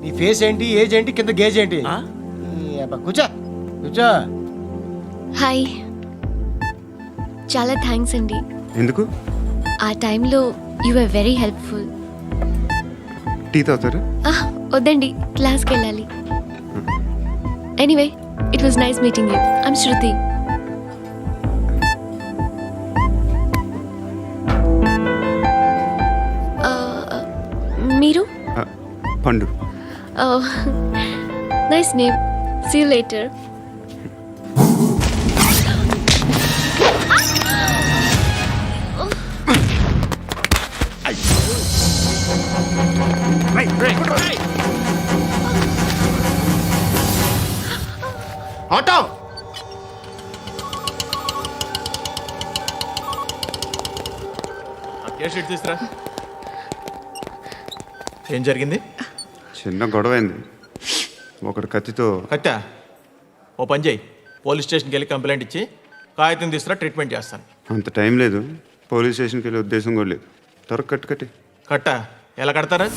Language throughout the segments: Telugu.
నీ ఫేస్ ఏంటి, ఏజ్ ఏంటి, కింద గేజ్ ఏంటి? కూర్చో కూర్చో. హాయ్, చాలా థ్యాంక్స్ అండి. ఎందుకు? ఆ టైంలో you are very helpful. Tea తాగుతారా? వద్దండి, క్లాస్కి వెళ్ళాలి. Anyway, it was nice meeting you. I'm Shruti. మీరు? Pandu. Nice name. See you later. Auto sheet తీసురా. ఏం జరిగింది? చిన్న గొడవ అయింది. ఒకటి కత్తితో. కట్టా? ఓ పని చేయి, పోలీస్ స్టేషన్కి వెళ్ళి కంప్లైంట్ ఇచ్చి కాగితం తీసుకురా, ట్రీట్మెంట్ చేస్తాను. అంత టైం లేదు. పోలీస్ స్టేషన్కి వెళ్ళే ఉద్దేశం కూడా లేదు. త్వరగా కట్టి. కట్టా? ఎలా కడతారా?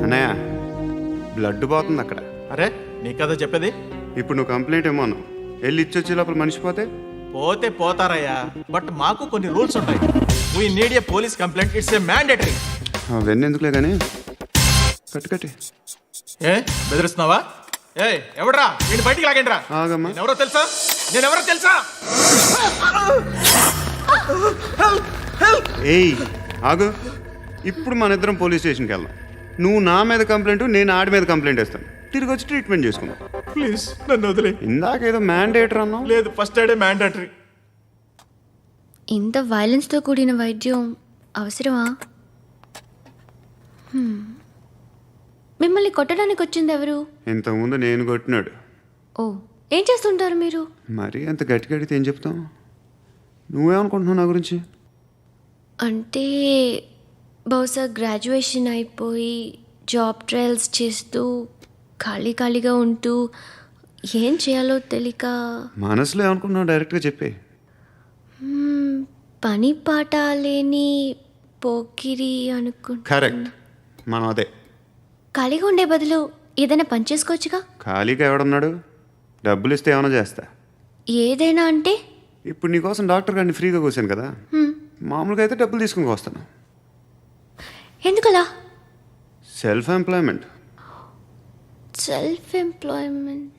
అన్నయ్య, బ్లడ్ పోతుంది అక్కడ. అరే నీ కదా చెప్పేది. ఇప్పుడు నువ్వు కంప్లైంట్ ఏమో అన్నావు. వెళ్ళి ఇచ్చొచ్చే లోపల మనిషి పోతే పోతే పోతారయ్యా, బట్ మాకు కొన్ని రూల్స్ ఉంటాయి. We need a police complaint, it's a mandatory. అవన్నీ ఎందుకులే కానీ కట్టి. ఏ బెదిరిస్తున్నావా? ఏ ఎవడ్రా నేను బయటికి లాగండి రా. ఆగమ్మా. నేనెవరో తెలుసా? ఏయ్ ఆగు. ఇప్పుడు మన ఇద్దరం పోలీస్ స్టేషన్కి వెళ్దాం. నువ్వు నా మీద కంప్లైంట్, నేను ఆడి మీద కంప్లైంట్ వేస్తాను. తిరిగి వచ్చి ట్రీట్మెంట్ చేసుకుందాం. ప్లీజ్ నన్ను వదిలే. ఇందాక ఏదో మ్యాండేటర్ అన్నావు. లేదు, ఫస్ట్ ఎయిడే మ్యాండేటరీ. ఇంత వైలెన్స్తో కూడిన వైద్యం అవసరమా? మిమ్మల్ని కొట్టడానికి వచ్చింది ఎవరు? ఇంతకుముందు నేను కొట్టినాడు. ఓ, ఏం చేస్తుంటారు మీరు? మరీ అంత గట్టిగా అడిగితే ఏం చెప్తావు? నువ్వేమనుకుంటున్నావు నా గురించి? అంటే బహుశా గ్రాడ్యుయేషన్ అయిపోయి జాబ్ ట్రయల్స్ చేస్తూ ఖాళీగా ఉంటూ ఏం చేయాలో తెలియక. మనసులో ఏమనుకుంటున్నావు డైరెక్ట్గా చెప్పే. పని పాట లేని పోకిరి అనుకుంటా. కరెక్ట్, మనం అదే. ఖాళీగా ఉండే బదులు ఏదైనా పని చేసుకోవచ్చుగా. ఖాళీగా ఎవడున్నాడు? డబ్బులు ఇస్తే ఏమైనా చేస్తా. ఏదైనా అంటే? ఇప్పుడు నీకోసం డాక్టర్ గారిని ఫ్రీగా కూర్చాను కదా. మామూలుగా అయితే డబ్బులు తీసుకుని వస్తాను. ఎందుకలా? Self employment.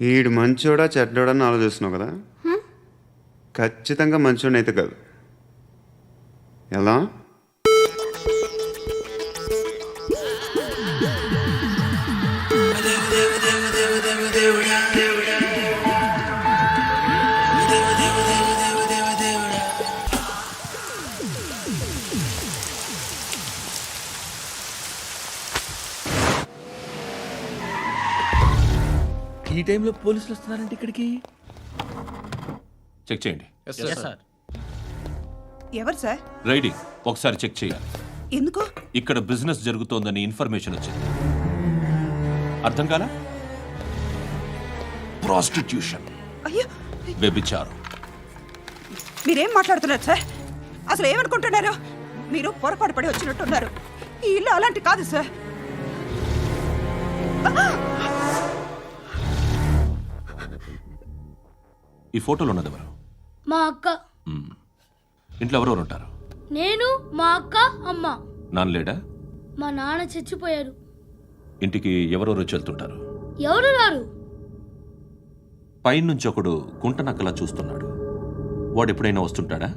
ఈడు మంచోడా చెడ్డోడా అని ఆలోచిస్తున్నావు కదా. ఖచ్చితంగా మంచోడని అయితే కాదు. ఎలా? ఈ టైంలో పోలీసులు వస్తున్నారంటే ఇక్కడికి. చెక్ చేయండి. ఎవరు సార్? రైడీ ఒకసారి చెక్ చేయాలి. ఎందుకు? ఇక్కడ బిజినెస్ జరుగుతోందని ఇన్ఫర్మేషన్ వచ్చింది. అర్థం కాలా? ప్రాస్టిట్యూషన్, అయ్యో, వ్యభిచారం. మీరేం మాట్లాడుతున్నారు సార్? అసలు ఏమనుకుంటున్నారు? మీరు పొరపాటు పడి వచ్చినట్టున్నారు. ఈ ఇల్లు అలాంటి కాదు సార్. ఈ ఫోటోలో ఉన్నది ఎవరు? మా అక్క. ఇంట్లో ఎవరెవరు ఉంటారు? నేను, మా అక్క, అమ్మ. నాన్న లేడా? మా నాన్న చచ్చిపోయారు. ఇంటికి ఎవరెవరు వచ్చి వెళ్తుంటారు? ఎవరు రారు. పైనుంచి ఒకడు గుంట నక్కలా చూస్తున్నాడు. వాడు ఎప్పుడైనా వస్తుంటాడా?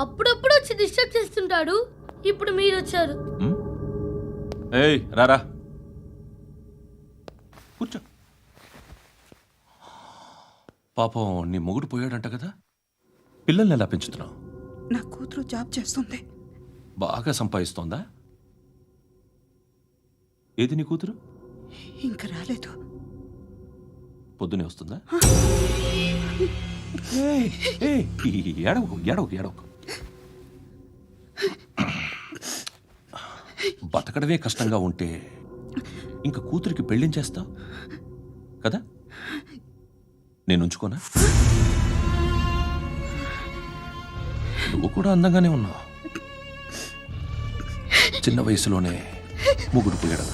అప్పుడప్పుడు వచ్చి డిస్టర్బ్ చేస్తుంటాడు. ఇప్పుడు మీరు వచ్చారు. ఏయ్ రారా, కూర్చో. పాపం నీ మొగుడు పోయాడంట కదా. పిల్లల్ని ఎలా పెంచుతున్నావు? నా కూతురు జాబ్ చేస్తుంది. బాగా సంపాదిస్తోందా? ఏది నీ కూతురు? ఇంకా రాలేదు. పొద్దునే వస్తుందా? ఏడవకు. బతకడమే కష్టంగా ఉంటే ఇంకా కూతురికి పెళ్ళించేస్తావు కదా. నేను ఉంచుకోనా? నువ్వు కూడా అందంగానే ఉన్నావు. చిన్న వయసులోనే ముగ్గురు పోయడం.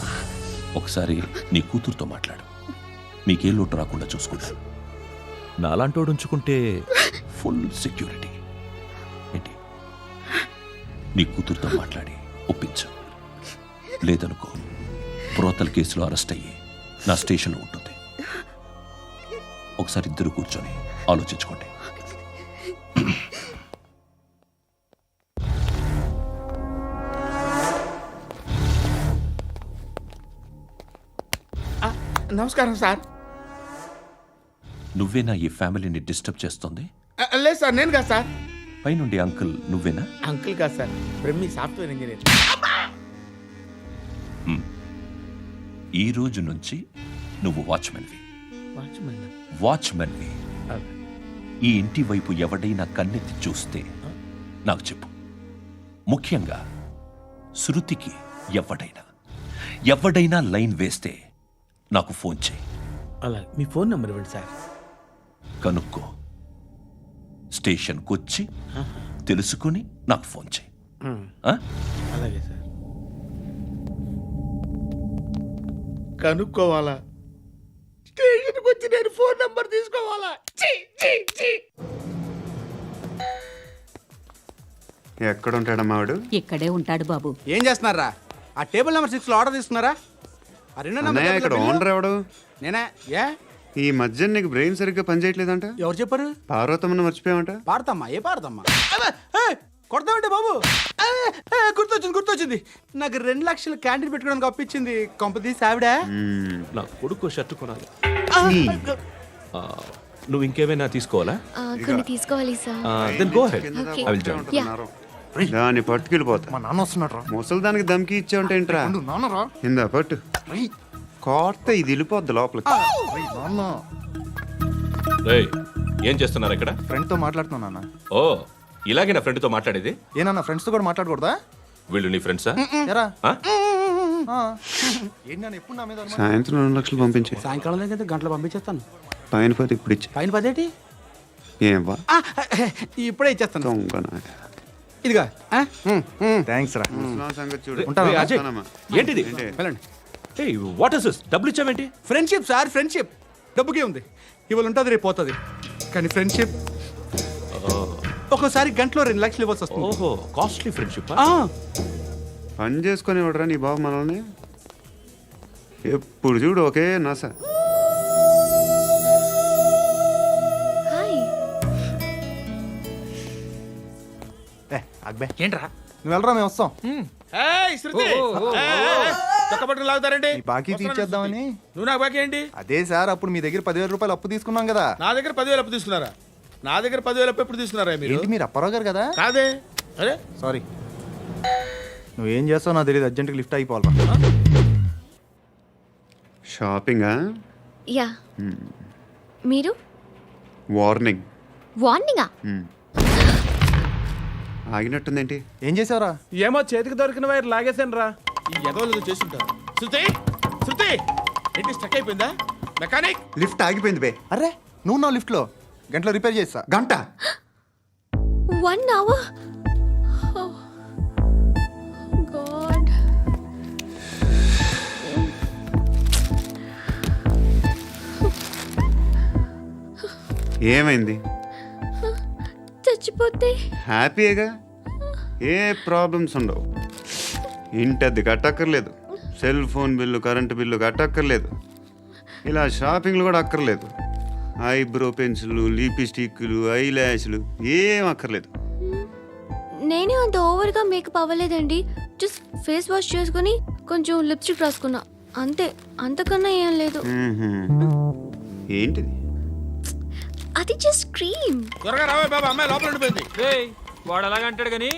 ఒకసారి నీ కూతురుతో మాట్లాడు, మీకే లోటు రాకుండా చూసుకుంటాను. నాలాంటోడు ఉంచుకుంటే ఫుల్ సెక్యూరిటీ. ఏంటి, నీ కూతురుతో మాట్లాడి ఒప్పించు. లేదనుకో, ప్రోతల్ కేసులో అరెస్ట్ అయ్యి నా స్టేషన్లో ఉంటుంది. ఒకసారి ఇద్దరు కూర్చొని ఆలోచించుకోండి. నమస్కారం సార్. నువ్వేనా ఈ ఫ్యామిలీని డిస్టర్బ్ చేస్తుంది? లేదు సార్, నేను కాదు సార్. పైనుండి అంకుల్ నువ్వేనా? అంకుల్ కాదు సార్, బ్రహ్మి సాఫ్ట్వేర్ ఇంజనీర్. ఈ రోజు నుంచి నువ్వు వాచ్మెన్వి. వాచ్మెన్ వాచ్మెన్వి. ఈ ఇంటి వైపు ఎవడైనా కన్నెత్తి చూస్తే నాకు చెప్పు. ముఖ్యంగా శృతికి ఎవడైనా లైన్ వేస్తే నాకు ఫోన్ చేయి. అలా మీ ఫోన్ నెంబర్ ఇవ్వండి సార్. కనుక్కో, స్టేషన్కి వచ్చి తెలుసుకుని నాకు ఫోన్ చేయి. ఆ? అలాగే సార్. కనుక్కోవాలా? స్టేషన్కి వచ్చి నేను ఫోన్ నెంబర్ తీసుకోవాలా? ఛీ, ఛీ, ఛీ. ఎక్కడ ఉంటాడమ్మా వాడు? ఇక్కడే ఉంటాడు బాబు. ఏం చేస్తున్నారా? ఆ టేబుల్ నెంబర్ 6 లో ఆర్డర్ తీసుకున్నారా? ఆ రెండో నెంబర్ అన్నయ్య, ఇక్కడ ఓనర్ ఎవడు? నేనే. ఏ ఈ మధ్య నీకు బ్రెయిన్ సరిగ్గా పనిచేయట్లేదంట. ఎవరు చెప్పారు? పార్వతమ్మను మర్చిపోయామంట. పాడతామ్మా, ఏ పాడతామ్మా? కొడతామంటే బాబు. గుర్తొచ్చింది. నాకు 2 లక్షలు క్యాంటీన్ పెట్టుకోవడానికి అప్పించింది కొంపతీసి ఆవిడ. నా కొడుకు షర్ట్ కొనాలి. నువ్వు ఇంకేమైనా తీసుకోవాలా? కొన్ని తీసుకోవాలి sir. Then go head. Okay. I will join. దాన్ని పట్టుకెళ్ళిపోతా. మా నాన్న వస్తున్నాడు. ముసలి దానికి దమ్కి ఇచ్చావంటే ఏంట్రా? నాన్నరా ఇందా పట్టు. కోర్త ఇది వెళ్ళిపోద్ది లోపలికి. నాన్న రేయ్, ఏం చేస్తున్నారు ఇక్కడ? ఫ్రెండ్ తో మాట్లాడుతున్నా. ఓ, ఇలాగే నా ఫ్రెండ్తో మాట్లాడేది? ఏనా ఫ్రెండ్స్ తో కూడా మాట్లాడకూడదా? వీళ్ళు నీ ఫ్రెండ్సా? ఎరా ఆ? ఏంటి నాన్న ఎప్పుడు నా మీద అనుమానం? సాయంత్రం 2 లక్షలు పంపించే. సాయంకాలం దగ్గర గంటలు పంపించేస్తాను. పైన పోతే ఇప్పుడు ఇచ్చే. పైన 10 ఏం వా ఇప్పుడే ఇచ్చేస్తాను. దొంగనా. ఇదిగా థ్యాంక్స్ రా. ముసలాం సంగతి చూడు. ఉంటాను. రేయ్, అజయ్, వస్తానమ్మా. ఏంటిది? వెళ్ళండి. ఏయ్, వాట్ ఇస్ దిస్? డబ్బులు ఇచ్చావేంటి? Friendship sir, friendship. డబ్బుకే ఉంది, ఇవాళ ఉంటుంది రేపు పోతుంది. కానీ ఫ్రెండ్షిప్ ఒక్కోసారి గంటలో 2 లక్షలు ఇవ్వాల్సి వస్తుంది. ఓహో, కాస్ట్లీ ఫ్రెండ్షిప్. పని చేసుకొని ఇవ్వడరా నీ బాబు మనల్ని? ఎప్పుడు చూడు ఒకే నస. హాయ్. ఏంట్రా నువ్వు వెళ్ళరా, మేము వస్తాం. చక్కబట్టలు లాగుతారండి. ఈ బాకీ తీర్చేద్దామని. నువ్వు నాకు బాకీ ఏంటి? అదే సార్, అప్పుడు మీ దగ్గర 10,000 రూపాయలు అప్పు తీసుకున్నాం కదా. నా దగ్గర 10,000 అప్పు తీసుకున్నారా? నా దగ్గర 10,000 అప్పు ఎప్పుడు తీసుకున్నారా మీరు? ఏంటి మీరు అప్పారావు గారు కదా? కాదే. అరే సారీ. నువ్వేం చేస్తావు నాకు తెలియదు, అర్జెంట్గా లిఫ్ట్ అయిపోవాలి. షాపింగా? యా. మీరు? వార్నింగ్. వార్నింగా? ఆగినట్టుందేంటి? ఏం చేసావురా? ఏమో, చేతికి దొరికిన వైర్ లాగేసాను రా. ఈ ఎదవలు చేస్తుంటారు. శృతి ఏంటి స్టక్ అయిపోయిందా? మెకానిక్. లిఫ్ట్ ఆగిపోయింది బే. అరే నువ్వు నా లిఫ్ట్లో గంటలో రిపేర్ చేస్తా. గంట? 1 hour? Oh. God. ఏమైంది? చచ్చిపోతే? హ్యాపీగా, ఏ ప్రాబ్లమ్స్ ఉండవు. ఇంటద్ది కట్టక్కర్లేదు, cell phone bill, current bill కట్టక్కర్లేదు, ఇలా షాపింగ్లు కూడా అక్కర్లేదు. ఐబ్రో పెన్సిల్లు, లిప్స్టిక్లు, ఐ ల్యాష్లు ఏం అక్కర్లేదు. నేనే అంత ఓవర్గా మేకప్ అవ్వలేదండి. జస్ట్ ఫేస్ వాష్ చేసుకుని కొంచెం లిప్స్టిక్ రాసుకున్నా అంతే. అంతకన్నా ఏం లేదు. ఏంటిది? అది జస్ట్ క్రీమ్. త్వరగా రావే బాబా, అమ్మాయి లోపల ఉండిపోయింది. వాడు అలాగంటాడు కానీ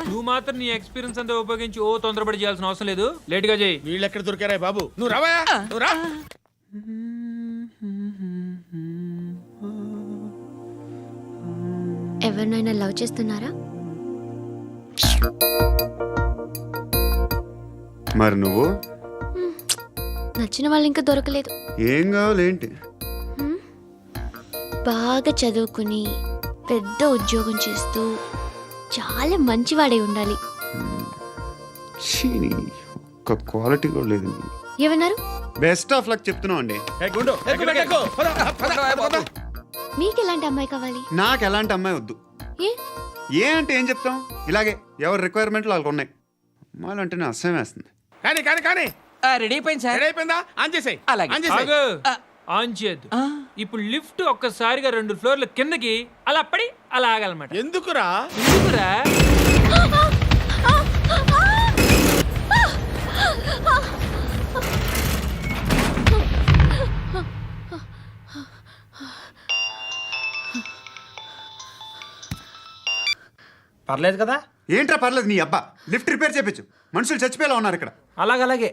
నువ్వు మాత్రం నీ ఎక్స్పీరియన్స్ అంతా ఉపయోగించి తొందరపడి చేయాల్సిన అవసరం లేదు. లేట్ గా చేయి. వీళ్ళు ఎక్కడ దొరికారా బాబు? నువ్వు రావా, నువ్వు రా. ఎవరినైనా లవ్ చేస్తున్నారా? మరి నువ్వు? నచ్చిన వాళ్ళు ఇంకా దొరకలేదు. ఏం కావాలేంటి? బాగా చదువుకుని పెద్ద ఉద్యోగం చేస్తూ చాలా మంచివాడై ఉండాలి. ఛీ, నీ ఒక్క క్వాలిటీ కూడా లేదు. ఏమన్నారు? బెస్ట్ ఆఫ్ లక్ చెప్తున్నావు అండి. ఏ గుండు ఎక్కు, ఎక్కు. పద, పద. మీకు ఎలాంటి అమ్మాయి కావాలి? నాకు ఎలాంటి అమ్మాయి వద్దు. ఏ ఏ అంటే ఏం చెప్తాం, ఇలాగే ఎవరి రిక్వైర్మెంట్లు వాళ్ళకు ఉన్నాయి. అమ్మాయిలు అంటేనే అసహ్యం వేస్తుంది. కానీ రెడీ అయిపోయింది సార్. రెడీ అయిపోయిందా? ఆన్ చేసేయ్. అలాగే. ఆన్ చేసేయ్. ఆగు. ఆన్ చేయద్దు. ఇప్పుడు లిఫ్ట్ ఒక్కసారిగా 2 ఫ్లోర్ల కిందకి అలా పడి అలా ఆగాలన్నమాట. ఎందుకురా? ఎందుకురా? పర్లేదు కదా? ఏంట్రా పర్లేదు నీ అబ్బా, లిఫ్ట్ రిపేర్ చేపించు. మనుషులు చచ్చిపోయేలా ఉన్నారు ఇక్కడ. అలాగలాగే